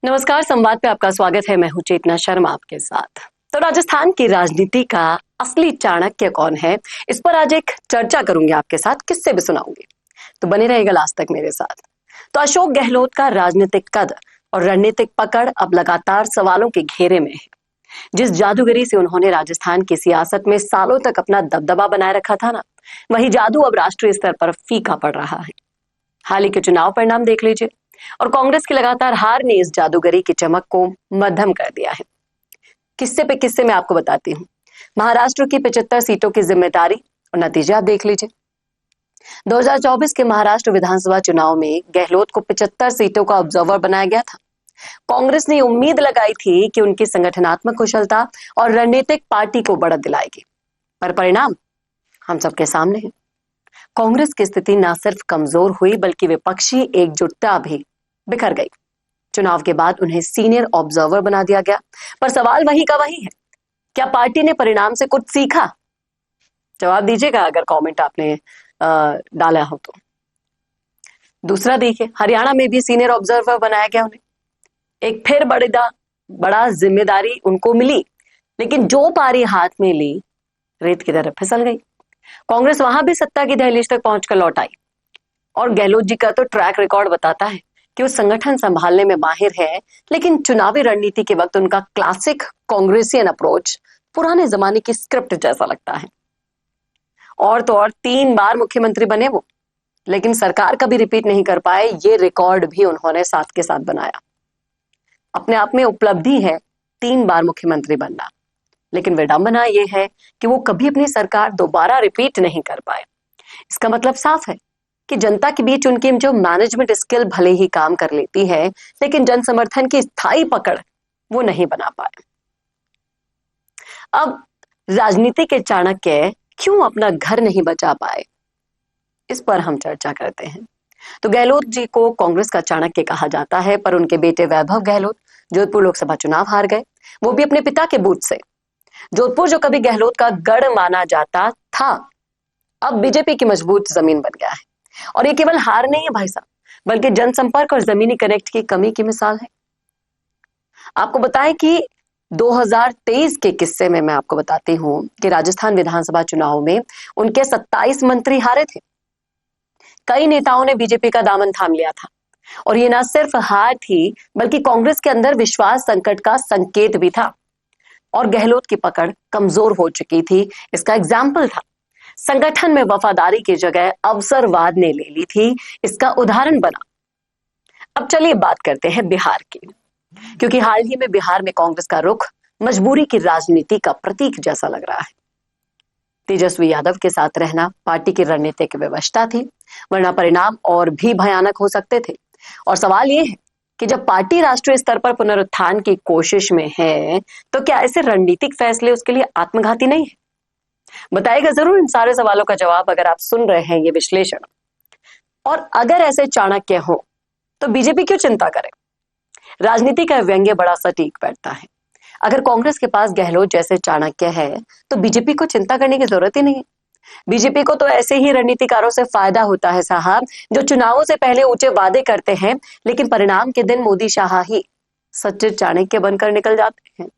नमस्कार, संवाद पे आपका स्वागत है। मैं हूं चेतना शर्मा आपके साथ। तो राजस्थान की राजनीति का असली चाणक्य कौन है, इस पर आज एक चर्चा करूंगी आपके साथ, किससे भी सुनाऊंगी। तो बने रहेगा लास्ट तक मेरे साथ। तो अशोक गहलोत का राजनीतिक कद और रणनीतिक पकड़ अब लगातार सवालों के घेरे में है। जिस जादूगरी से उन्होंने राजस्थान की सियासत में सालों तक अपना दबदबा बनाए रखा था ना, वही जादू अब राष्ट्रीय स्तर पर फीका पड़ रहा है। हाल ही के चुनाव परिणाम देख लीजिए, और कांग्रेस की लगातार हार ने इस जादूगरी की चमक को मध्यम कर दिया है। किस्से पे किस्से मैं आपको बताती हूँ। महाराष्ट्र की 75 सीटों की जिम्मेदारी और नतीजे आप देख लीजिए। 2024 के महाराष्ट्र विधानसभा चुनाव में गहलोत को 75 सीटों का ऑब्जर्वर बनाया गया था। कांग्रेस ने उम्मीद लगाई थी कि उनकी संगठनात्मक कुशलता और रणनीतिक पार्टी को बढ़त दिलाएगी, पर परिणाम हम सबके सामने है। कांग्रेस की स्थिति न सिर्फ कमजोर हुई, बल्कि विपक्षी एकजुटता भी बिखर गई। चुनाव के बाद उन्हें सीनियर ऑब्जर्वर बना दिया गया, पर सवाल वही का वही है। क्या पार्टी ने परिणाम से कुछ सीखा? जवाब दीजिएगा अगर कमेंट आपने डाला हो तो। दूसरा देखिए, हरियाणा में भी सीनियर ऑब्जर्वर बनाया गया उन्हें। एक फिर बड़ा जिम्मेदारी उनको मिली, लेकिन जो पारी हाथ में ली, रेत की तरफ फिसल गई। कांग्रेस वहां भी सत्ता की दहलीज तक पहुंचकर लौट आई। और गहलोत जी का तो ट्रैक रिकॉर्ड बताता है कि वो संगठन संभालने में माहिर है, लेकिन चुनावी रणनीति के वक्त उनका क्लासिक कांग्रेसियन अप्रोच पुराने जमाने की स्क्रिप्ट जैसा लगता है। और तो और 3 बार मुख्यमंत्री बने वो, लेकिन सरकार कभी रिपीट नहीं कर पाए। ये रिकॉर्ड भी उन्होंने साथ के साथ बनाया। अपने आप में उपलब्धि है 3 बार मुख्यमंत्री बनना, लेकिन विडंबना यह है कि वो कभी अपनी सरकार दोबारा रिपीट नहीं कर पाए। इसका मतलब साफ है कि जनता के बीच उनकी जो मैनेजमेंट स्किल भले ही काम कर लेती है, लेकिन जन समर्थन की स्थायी पकड़ वो नहीं बना पाए। अब राजनीति के चाणक्य क्यों अपना घर नहीं बचा पाए, इस पर हम चर्चा करते हैं। तो गहलोत जी को कांग्रेस का चाणक्य कहा जाता है, पर उनके बेटे वैभव गहलोत जोधपुर लोकसभा चुनाव हार गए, वो भी अपने पिता के बूथ से। जोधपुर जो कभी गहलोत का गढ़ माना जाता था, अब बीजेपी की मजबूत जमीन बन गया है। और ये केवल हार नहीं है भाई साहब, बल्कि जनसंपर्क और जमीनी कनेक्ट की कमी की मिसाल है। आपको बताएं कि 2023 के किस्से में मैं आपको बताती हूं कि राजस्थान विधानसभा चुनाव में उनके 27 मंत्री हारे थे। कई नेताओं ने बीजेपी का दामन थाम लिया था, और ये ना सिर्फ हार थी, बल्कि कांग्रेस के अंदर विश्वास संकट का संकेत भी था। और गहलोत की पकड़ कमजोर हो चुकी थी, इसका एग्जाम्पल था। संगठन में वफादारी की जगह अवसरवाद ने ले ली थी, इसका उदाहरण बना। अब चलिए बात करते हैं बिहार की, क्योंकि हाल ही में बिहार में कांग्रेस का रुख मजबूरी की राजनीति का प्रतीक जैसा लग रहा है। तेजस्वी यादव के साथ रहना पार्टी की रणनीतिक व्यवस्था थी, वरना परिणाम और भी भयानक हो सकते थे। और सवाल यह है कि जब पार्टी राष्ट्रीय स्तर पर पुनरुत्थान की कोशिश में है, तो क्या ऐसे रणनीतिक फैसले उसके लिए आत्मघाती नहीं है? बताइएगा जरूर इन सारे सवालों का जवाब अगर आप सुन रहे हैं ये विश्लेषण। और अगर ऐसे चाणक्य हो तो बीजेपी क्यों चिंता करे? राजनीति का व्यंग्य बड़ा सटीक बैठता है। अगर कांग्रेस के पास गहलोत जैसे चाणक्य है, तो बीजेपी को चिंता करने की जरूरत ही नहीं है। बीजेपी को तो ऐसे ही रणनीतिकारों से फायदा होता है साहब, जो चुनावों से पहले ऊंचे वादे करते हैं, लेकिन परिणाम के दिन मोदी शाह ही सच्चे चाणक्य बनकर निकल जाते हैं।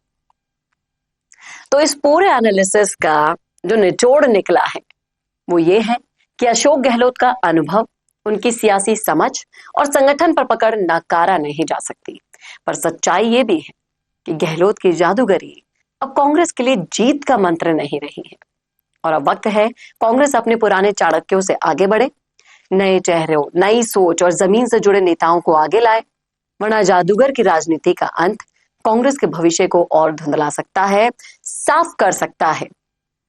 तो इस पूरे एनालिसिस का जो निचोड़ निकला है वो ये है कि अशोक गहलोत का अनुभव, उनकी सियासी समझ और संगठन पर पकड़ नकारा नहीं जा सकती। पर सच्चाई ये भी है कि गहलोत की जादूगरी अब कांग्रेस के लिए जीत का मंत्र नहीं रही है। और अब वक्त है कांग्रेस अपने पुराने चाणक्यों से आगे बढ़े, नए चेहरों, नई सोच और जमीन से जुड़े नेताओं को आगे लाए, वरना जादूगर की राजनीति का अंत कांग्रेस के भविष्य को और धुंधला सकता है, साफ कर सकता है।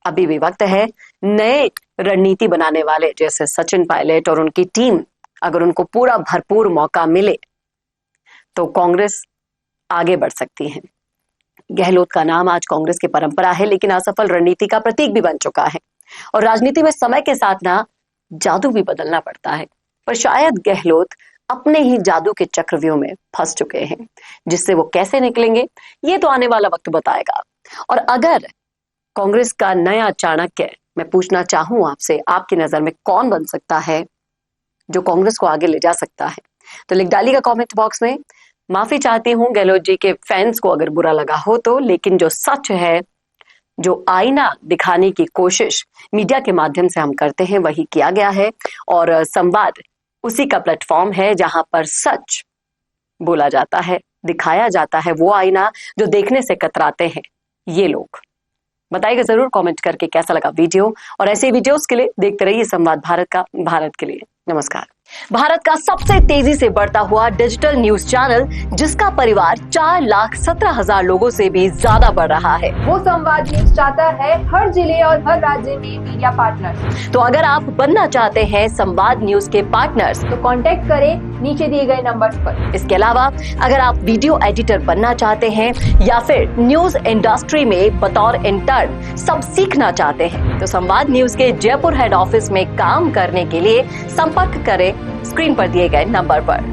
अभी भी वक्त है नए रणनीति बनाने वाले जैसे सचिन पायलट और उनकी टीम, अगर उनको पूरा भरपूर मौका मिले तो कांग्रेस आगे बढ़ सकती है। गहलोत का नाम आज कांग्रेस की परंपरा है, लेकिन असफल रणनीति का प्रतीक भी बन चुका है। और राजनीति में समय के साथ ना जादू भी बदलना पड़ता है, पर शायद गहलोत अपने ही जादू के चक्रव्यूह में फंस चुके हैं, जिससे वो कैसे निकलेंगे ये तो आने वाला वक्त बताएगा। और अगर कांग्रेस का नया चाणक्य मैं पूछना चाहूं आपसे, आपकी नजर में कौन बन सकता है जो कांग्रेस को आगे ले जा सकता है? तो लिख डालिएगा कमेंट बॉक्स में। माफी चाहती हूं गहलोत जी के फैंस को अगर बुरा लगा हो तो, लेकिन जो सच है, जो आईना दिखाने की कोशिश मीडिया के माध्यम से हम करते हैं वही किया गया है, और संवाद उसी का प्लेटफॉर्म है जहां पर सच बोला जाता है, दिखाया जाता है, वो आईना जो देखने से कतराते हैं ये लोग। बताइएगा जरूर कमेंट करके कैसा लगा वीडियो, और ऐसे वीडियोस के लिए देखते रहिए संवाद भारत के लिए। नमस्कार। भारत का सबसे तेजी से बढ़ता हुआ डिजिटल न्यूज चैनल, जिसका परिवार 4,17,000 लोगों से भी ज्यादा बढ़ रहा है, वो संवाद न्यूज चाहता है हर जिले और हर राज्य में मीडिया पार्टनर्स। तो अगर आप बनना चाहते हैं संवाद न्यूज के पार्टनर्स तो कांटेक्ट करें नीचे दिए गए नंबर्स पर। इसके अलावा अगर आप वीडियो एडिटर बनना चाहते हैं या फिर न्यूज इंडस्ट्री में बतौर इंटर्न सब सीखना चाहते हैं, तो संवाद न्यूज के जयपुर हेड ऑफिस में काम करने के लिए संपर्क करें स्क्रीन पर दिए गए नंबर पर।